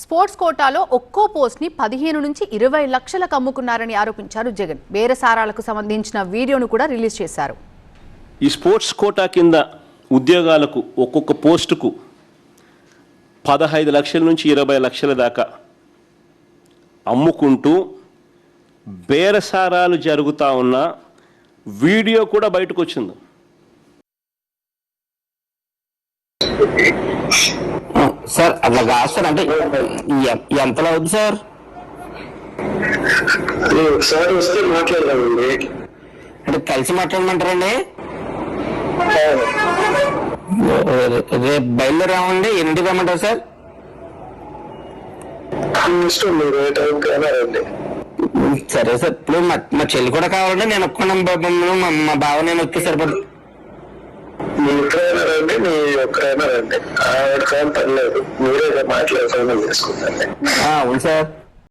Sports కోటాలో ఒక్కో post ని 15 నుంచి 20 లక్షలకు అమ్ముకున్నారని ఆరోపించారు జగన్. బేరసారాలకు సంబంధించిన వీడియోను కూడా రిలీజ్ చేశారు. ఈ స్పోర్ట్స్ కోటా కింద ఉద్యోగాలకు ఒక్కొక్క పోస్టుకు 15 లక్షల నుంచి 20 లక్షల దాకా అమ్ముకుంటూ బేరసారాలు జరుగుతూ ఉన్న వీడియో కూడా బయటకు వచ్చింది. సార్ అట్లా కాదు సార్, అంటే ఎంతలో అవుతుంది సార్? ఒకసారి వస్తే మాట్లాడదామండి. అంటే కలిసి మాట్లాడమంటారండి? రేపు బయలుదేరామండి. ఎన్నింటికి రమ్మంటారు సార్? ఇష్టం, మీరు ఏ టైంకి అయినా రండి. సరే సార్. ఇప్పుడు మా చెల్లి కూడా కావాలండి. నేను ఒప్పుకున్నాను, మా బావ నేను ఒక్కే సరిపడు. మీ ఇద్దరైనా రండి, మీ ఒక్కరైనా రండి. ఆవిడ కానీ పర్లేదు, మీరే మాట్లాడే ఫైనల్ చేసుకుంటాను. అవును సార్.